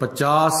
50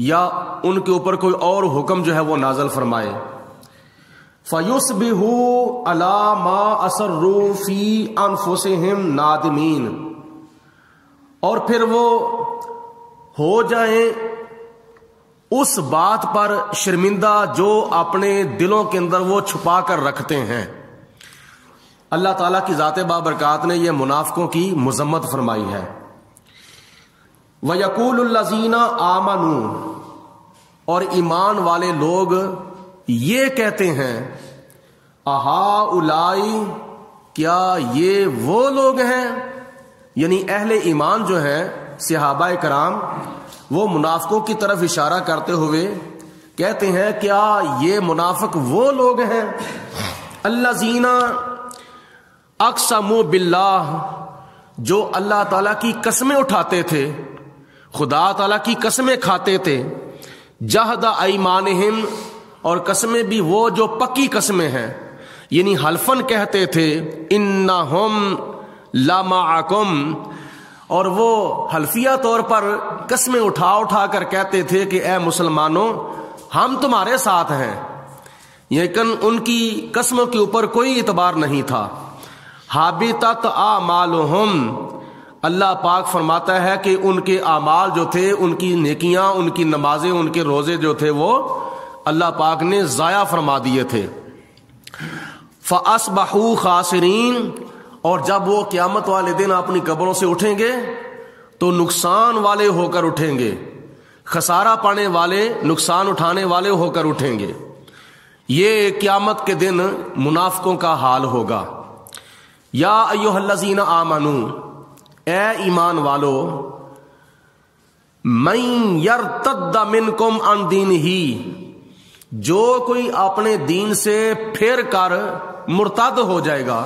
یا ان کے اوپر کوئی اور حکم جو ہے وہ نازل فرمائے. فَيُصْبِحُوا عَلَى مَا أَسَرُّوا فِي أَنفُسِهِمْ نَادِمِينَ، اور پھر وہ ہو جائیں اس بات پر شرمندہ جو اپنے دلوں کے اندر وہ چھپا کر رکھتے ہیں. اللہ تعالیٰ کی ذات بابرکات نے یہ منافقوں کی مذمت فرمائی ہے. وَيَقُولُ الَّذِينَ آمَنُوا، اور ایمان والے لوگ یہ کہتے ہیں، اَهَٰؤُلَاءِ، کیا یہ وہ لوگ ہیں، یعنی اہل ایمان جو ہیں صحابہ کرام وہ منافقوں کی طرف اشارہ کرتے ہوئے کہتے ہیں کیا یہ منافق وہ لوگ ہیں الذین اقسموا باللہ، جو اللہ تعالیٰ کی قسمیں اٹھاتے تھے، خدا تعالیٰ کی قسمیں کھاتے تھے، جہد ایمانہم، اور قسمیں بھی وہ جو پکی قسمیں ہیں، یعنی حلفن کہتے تھے انہم لمعکم، اور وہ حلفیہ طور پر قسمیں اٹھا اٹھا کر کہتے تھے کہ اے مسلمانوں ہم تمہارے ساتھ ہیں، لیکن ان کی قسموں کے اوپر کوئی اعتبار نہیں تھا. حابطت اعمالہم، اللہ پاک فرماتا ہے کہ ان کے اعمال جو تھے، ان کی نیکیاں، ان کی نمازیں، ان کے روزے جو تھے وہ اللہ پاک نے ضائع فرما دیے تھے. فاصبحوا خاسرین، اور جب وہ قیامت والے دن اپنی قبروں سے اٹھیں گے تو نقصان والے ہو کر اٹھیں گے، خسارہ پانے والے، نقصان اٹھانے والے ہو کر اٹھیں گے. یہ قیامت کے دن منافقوں کا حال ہوگا. یا ایھا الذین آمنوا، اے ایمان والو، من یرتد منکم عن دینہ، جو کوئی اپنے دین سے پھر کر مرتد ہو جائے گا،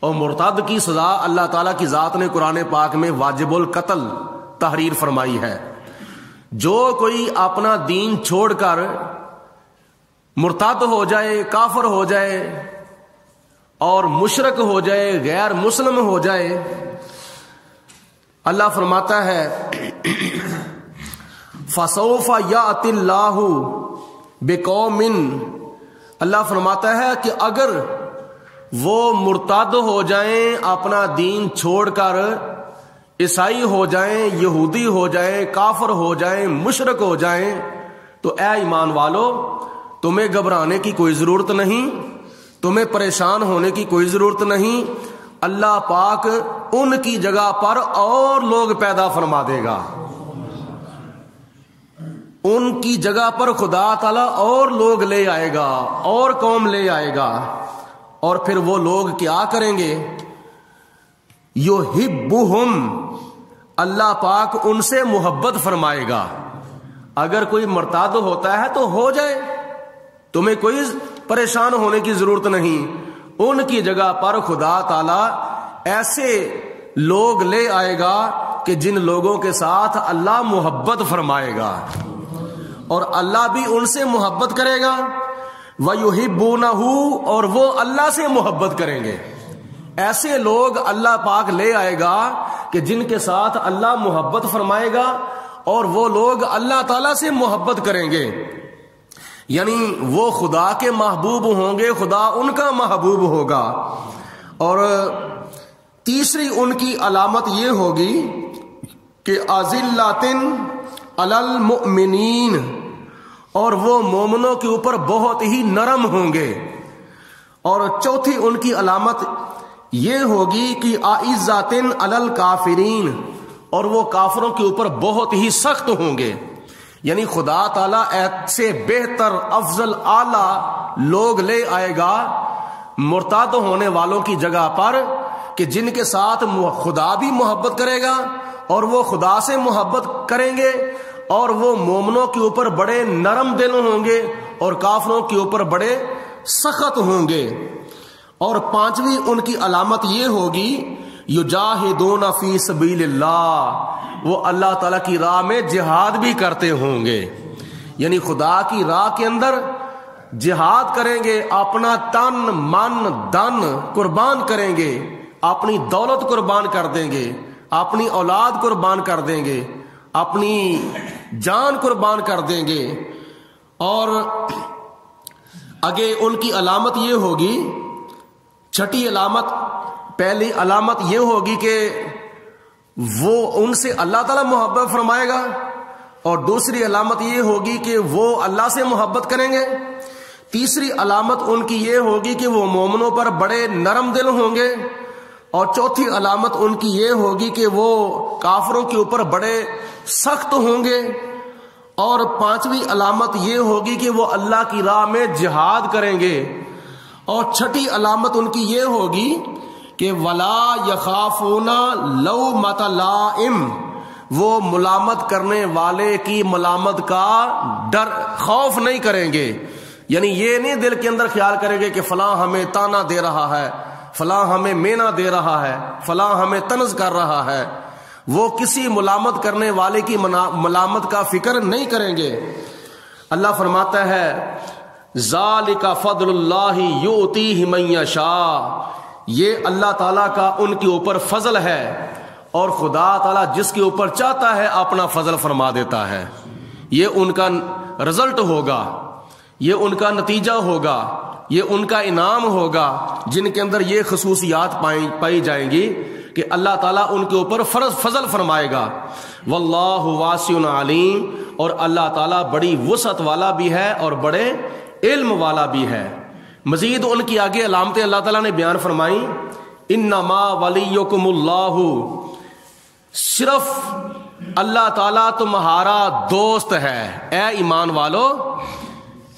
اور مرتد کی سزا اللہ تعالیٰ کی ذات نے قرآن پاک میں واجب القتل تحریر فرمائی ہے. جو کوئی اپنا دین چھوڑ کر مرتد ہو جائے، کافر ہو جائے اور مشرک ہو جائے، غیر مسلم ہو جائے، اللہ فرماتا ہے فَسَوْفَ يَأْتِ اللَّهُ بِقَوْمٍ، اللہ فرماتا ہے کہ اگر وہ مرتد ہو جائیں، اپنا دین چھوڑ کر عیسائی ہو جائیں، یہودی ہو جائیں، کافر ہو جائیں، مشرک ہو جائیں، تو اے ایمان والو تمہیں گھبرانے کی کوئی ضرورت نہیں، تمہیں پریشان ہونے کی کوئی ضرورت نہیں. اللہ پاک ان کی جگہ پر اور لوگ پیدا فرما دے گا، ان کی جگہ پر خدا تعالیٰ اور لوگ لے آئے گا، اور قوم لے آئے گا، اور پھر وہ لوگ کیا کریں گے؟ یحبہم، اللہ پاک ان سے محبت فرمائے گا. اگر کوئی مرتد ہوتا ہے تو ہو جائے، تمہیں کوئی پریشان ہونے کی ضرورت نہیں. ان کی جگہ پر خدا تعالی ایسے لوگ لے آئے گا کہ جن لوگوں کے ساتھ اللہ محبت فرمائے گا، اور اللہ بھی ان سے محبت کرے گا. وَيُحِبُّونَهُ، اور وہ اللہ سے محبت کریں گے. ایسے لوگ اللہ پاک لے آئے گا کہ جن کے ساتھ اللہ محبت فرمائے گا، اور وہ لوگ اللہ تعالی سے محبت کریں گے، یعنی وہ خدا کے محبوب ہوں گے، خدا ان کا محبوب ہوگا. اور تیسری ان کی علامت یہ ہوگی کہ اذلۃ علی المؤمنین، اور وہ مومنوں کے اوپر بہت ہی نرم ہوں گے. اور چوتھی ان کی علامت یہ ہوگی کہ اعزۃ علی الکافرین، اور وہ کافروں کے اوپر بہت ہی سخت ہوں گے. یعنی خدا تعالیٰ ایسے بہتر، افضل، اعلی لوگ لے آئے گا مرتد ہونے والوں کی جگہ پر کہ جن کے ساتھ خدا بھی محبت کرے گا اور وہ خدا سے محبت کریں گے، اور وہ مومنوں کے اوپر بڑے نرم دل ہوں گے اور کافروں کے اوپر بڑے سخت ہوں گے. اور پانچویں ان کی علامت یہ ہوگی یجاہدون فی سبیل اللہ، وہ اللہ تعالیٰ کی راہ میں جہاد بھی کرتے ہوں گے. یعنی خدا کی راہ کے اندر جہاد کریں گے، اپنا تن من دن قربان کریں گے، اپنی دولت قربان کر دیں گے، اپنی اولاد قربان کر دیں گے، اپنی جان قربان کر دیں گے. اور آگے ان کی علامت یہ ہوگی، چھٹی علامت، پہلی علامت یہ ہوگی کہ وہ ان سے اللہ تعالیٰ محبت فرمائے گا، اور دوسری علامت یہ ہوگی کہ وہ اللہ سے محبت کریں گے. تیسری علامت ان کی یہ ہوگی کہ وہ مومنوں پر بڑے نرم دل ہوں گے، اور چوتھی علامت ان کی یہ ہوگی کہ وہ کافروں کے اوپر بڑے سخت ہوں گے، اور پانچویں علامت یہ ہوگی کہ وہ اللہ کی راہ میں جہاد کریں گے، اور چھٹی علامت ان کی یہ ہوگی کہ ولا یخافون لومۃ لائم، وہ ملامت کرنے والے کی ملامت کا ڈر خوف نہیں کریں گے. یعنی یہ نہیں دل کے اندر خیال کریں گے کہ فلاں ہمیں تانا دے رہا ہے، فلاں ہمیں مینا دے رہا ہے، فلاں ہمیں طنز کر رہا ہے. وہ کسی ملامت کرنے والے کی ملامت کا فکر نہیں کریں گے. اللہ فرماتا ہے ذالک فضل اللہ یؤتیہ من یشاء، یہ اللہ تعالیٰ کا ان کے اوپر فضل ہے، اور خدا تعالیٰ جس کے اوپر چاہتا ہے اپنا فضل فرما دیتا ہے. یہ ان کا رزلٹ ہوگا، یہ ان کا نتیجہ ہوگا، یہ ان کا انعام ہوگا جن کے اندر یہ خصوصیات پائی جائیں گی کہ اللہ تعالیٰ ان کے اوپر فضل فرمائے گا. واللہ واسع علیم، اور اللہ تعالیٰ بڑی وسعت والا بھی ہے اور بڑے علم والا بھی ہے. مزید ان کی آگے علامتیں اللہ تعالیٰ نے بیان فرمائی. انما ولیکم اللہ، صرف اللہ تعالیٰ تمہارا دوست ہے. اے ایمان والو،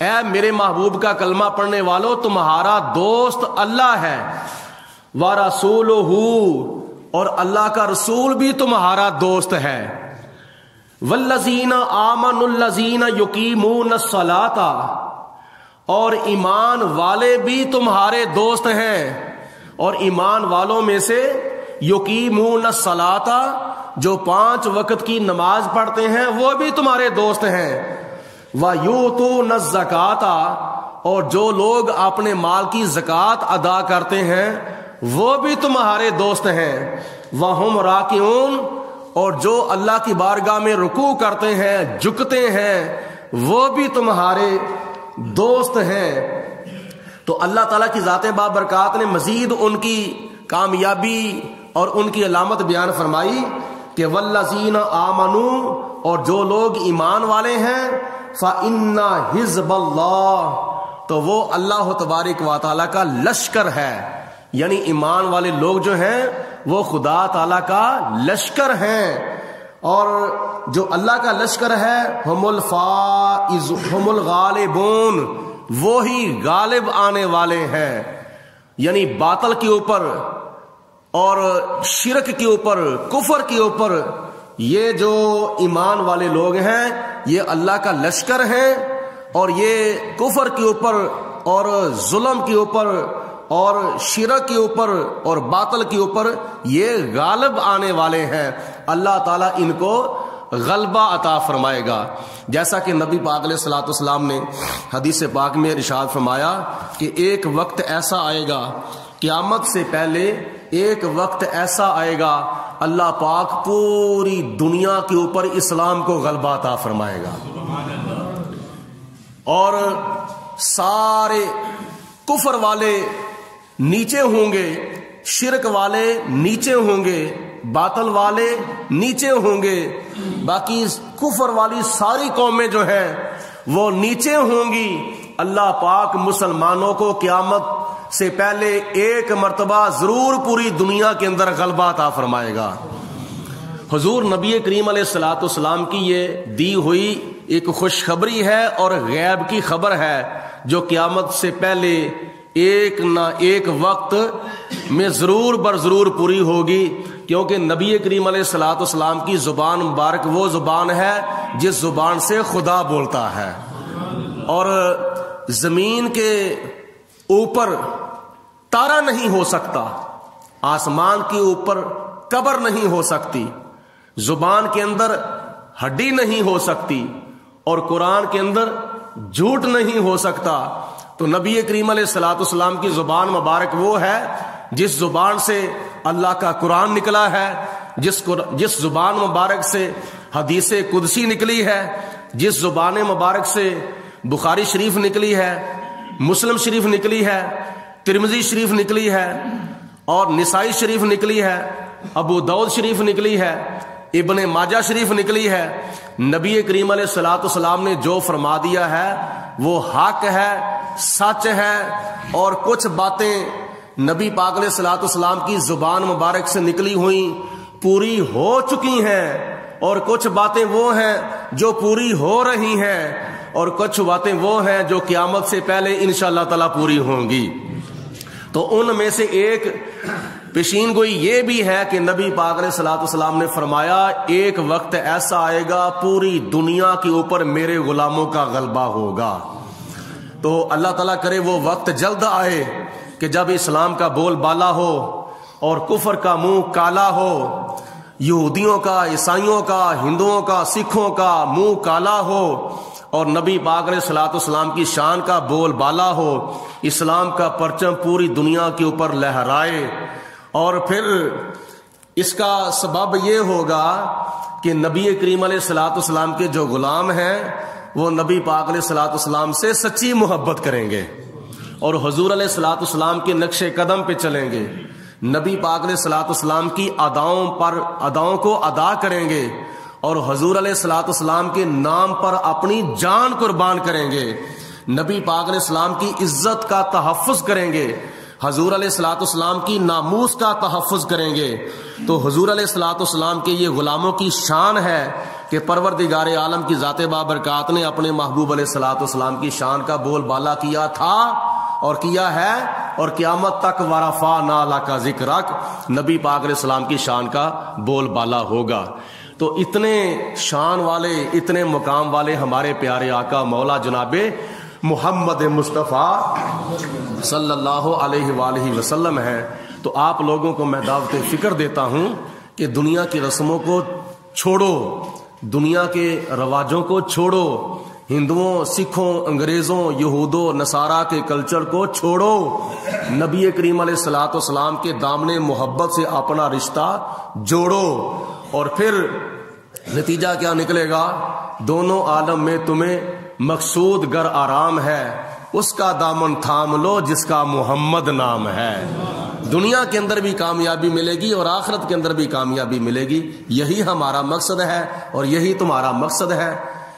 اے میرے محبوب کا کلمہ پڑھنے والو، تمہارا دوست اللہ ہے. وَرَسُولُهُ، اور اللہ کا رسول بھی تمہارا دوست ہے. وَالَّذِينَ آمَنُوا الَّذِينَ يُقِيمُونَ الصَّلَاةَ، اور ایمان والے بھی تمہارے دوست ہیں. اور ایمان والوں میں سے یقیمون الصلاۃ، جو 5 وقت کی نماز پڑھتے ہیں وہ بھی تمہارے دوست ہیں. وَيُؤْتُونَ الزَّكَاةَ، اور جو لوگ اپنے مال کی زکوٰۃ ادا کرتے ہیں وہ بھی تمہارے دوست ہیں. وَهُمْ رَاكِعُونَ، اور جو اللہ کی بارگاہ میں رکوع کرتے ہیں، جھکتے ہیں، وہ بھی تمہارے دوست ہیں. تو اللہ تعالیٰ کی ذات بابرکات نے مزید ان کی کامیابی اور ان کی علامت بیان فرمائی کہ والذین آمنوا، اور جو لوگ ایمان والے ہیں، فَإِنَّ حِزْبَ اللَّهِ، تو وہ اللہ تبارک و تعالیٰ کا لشکر ہے. یعنی ایمان والے لوگ جو ہیں وہ خدا تعالیٰ کا لشکر ہیں، اور جو اللہ کا لشکر ہے ہم الفائز ہم الغالبون، وہی غالب آنے والے ہیں. یعنی باطل کے اوپر اور شرک کے اوپر، کفر کے اوپر، یہ جو ایمان والے لوگ ہیں یہ اللہ کا لشکر ہیں، اور یہ کفر کے اوپر اور ظلم کے اوپر اور شرک کے اوپر اور باطل کے اوپر یہ غالب آنے والے ہیں. اللہ تعالیٰ ان کو غلبہ عطا فرمائے گا. جیسا کہ نبی پاک علیہ الصلوۃ والسلام نے حدیث پاک میں ارشاد فرمایا کہ ایک وقت ایسا آئے گا، قیامت سے پہلے ایک وقت ایسا آئے گا، اللہ پاک پوری دنیا کے اوپر اسلام کو غلبہ عطا فرمائے گا، اور سارے کفر والے نیچے ہوں گے، شرک والے نیچے ہوں گے، باطل والے نیچے ہوں گے، باقی کفر والی ساری قومیں جو ہیں وہ نیچے ہوں گی. اللہ پاک مسلمانوں کو قیامت سے پہلے ایک مرتبہ ضرور پوری دنیا کے اندر غلبہ عطا فرمائے گا. حضور نبی کریم علیہ الصلوۃ والسلام کی یہ دی ہوئی ایک خوشخبری ہے اور غیب کی خبر ہے جو قیامت سے پہلے ایک نہ ایک وقت میں ضرور بر ضرور پوری ہوگی، کیونکہ نبی کریم علیہ الصلوۃ والسلام کی زبان مبارک وہ زبان ہے جس زبان سے خدا بولتا ہے، اور زمین کے اوپر تارا نہیں ہو سکتا، آسمان کے اوپر قبر نہیں ہو سکتی، زبان کے اندر ہڈی نہیں ہو سکتی، اور قرآن کے اندر جھوٹ نہیں ہو سکتا. تو نبی کریم علیہ الصلوۃ والسلام کی زبان مبارک وہ ہے جس زبان سے اللہ کا قرآن نکلا ہے، جس زبان مبارک سے حدیث قدسی نکلی ہے، جس زبان مبارک سے بخاری شریف نکلی ہے، مسلم شریف نکلی ہے، ترمذی شریف نکلی ہے، اور نسائی شریف نکلی ہے، ابو داؤد شریف نکلی ہے، ابن ماجہ شریف نکلی ہے، نبی کریم علیہ الصلوۃ والسلام نے جو فرما دیا ہے وہ حق ہے، سچ ہے، اور کچھ باتیں نبی پاک علیہ الصلوۃ والسلام کی زبان مبارک سے نکلی ہوئی پوری ہو چکی ہیں، اور کچھ باتیں وہ ہیں جو پوری ہو رہی ہیں، اور کچھ باتیں وہ ہیں جو قیامت سے پہلے انشاءاللہ تعالی پوری ہوں گی۔ تو ان میں سے ایک پیشین گوئی یہ بھی ہے کہ نبی پاک علیہ الصلوۃ والسلام نے فرمایا ایک وقت ایسا آئے گا پوری دنیا کے اوپر میرے غلاموں کا غلبہ ہوگا۔ تو اللہ تعالیٰ کرے وہ وقت جلد آئے کہ جب اسلام کا بول بالا ہو اور کفر کا منہ کالا ہو، یہودیوں کا، عیسائیوں کا، ہندوؤں کا، سکھوں کا منہ کالا ہو، اور نبی پاک علیہ الصلوۃ والسلام کی شان کا بول بالا ہو، اسلام کا پرچم پوری دنیا کے اوپر لہرائے۔ اور پھر اس کا سبب یہ ہوگا کہ نبی کریم علیہ الصلوۃ والسلام کے جو غلام ہیں وہ نبی پاک علیہ الصلوۃ والسلام سے سچی محبت کریں گے اور حضور علیہ الصلوۃ والسلام کے نقش قدم پہ چلیں گے، نبی پاک علیہ الصلوۃ والسلام کی اداؤں کو ادا کریں گے، اور حضور علیہ الصلوۃ والسلام کے نام پر اپنی جان قربان کریں گے، نبی پاک علیہ السلام کی عزت کا تحفظ کریں گے، حضور علیہ الصلوۃ والسلام کی ناموس کا تحفظ کریں گے۔ تو حضور علیہ الصلوۃ والسلام کے یہ غلاموں کی شان ہے کہ پروردگار عالم کی ذات بابرکات نے اپنے محبوب علیہ الصلوۃ والسلام کی شان کا بول بالا کیا تھا اور کیا ہے، اور قیامت تک ورفعنا لک ذکرک، نبی پاک علیہ السلام کی شان کا بول بالا ہوگا۔ تو اتنے شان والے، اتنے مقام والے ہمارے پیارے آقا مولا جناب محمد مصطفیٰ صلی اللہ علیہ وآلہ وسلم ہے۔ تو آپ لوگوں کو میں دعوت فکر دیتا ہوں کہ دنیا کی رسموں کو چھوڑو، دنیا کے رواجوں کو چھوڑو، ہندوؤں، سکھوں، انگریزوں، یہودوں، نصارہ کے کلچر کو چھوڑو، نبی کریم علیہ الصلوۃ والسلام کے دامن محبت سے اپنا رشتہ جوڑو، اور پھر نتیجہ کیا نکلے گا؟ دونوں عالم میں تمہیں مقصود گر آرام ہے، اس کا دامن تھام لو جس کا محمد نام ہے۔ دنیا کے اندر بھی کامیابی ملے گی اور آخرت کے اندر بھی کامیابی ملے گی۔ یہی ہمارا مقصد ہے اور یہی تمہارا مقصد ہے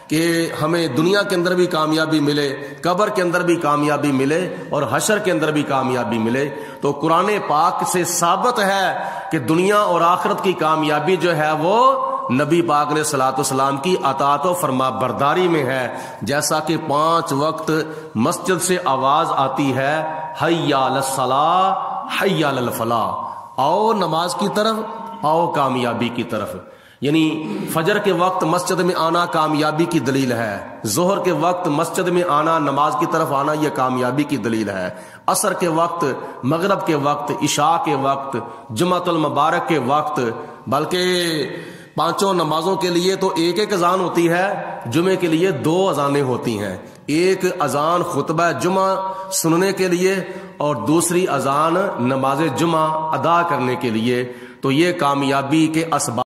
کہ ہمیں دنیا کے اندر بھی کامیابی ملے، قبر کے اندر بھی کامیابی ملے، اور حشر کے اندر بھی کامیابی ملے۔ تو قرآن پاک سے ثابت ہے کہ دنیا اور آخرت کی کامیابی جو ہے وہ نبی پاک علیہ الصلوۃ والسلام کی اطاعت و فرما برداری میں ہے۔ جیسا کہ 5 وقت مسجد سے آواز آتی ہے حی علی الصلاۃ حی علی الفلاح، آؤ نماز کی طرف، آؤ کامیابی کی طرف۔ یعنی فجر کے وقت مسجد میں آنا کامیابی کی دلیل ہے، ظہر کے وقت مسجد میں آنا، نماز کی طرف آنا، یہ کامیابی کی دلیل ہے۔ عصر کے وقت، مغرب کے وقت، عشاء کے وقت، جمعۃ المبارک کے وقت، بلکہ 5 نمازوں کے لیے تو ایک اذان ہوتی ہے، جمعے کے لیے 2 اذانیں ہوتی ہیں، ایک اذان خطبہ جمعہ سننے کے لیے اور دوسری اذان نماز جمعہ ادا کرنے کے لیے۔ تو یہ کامیابی کے اسباب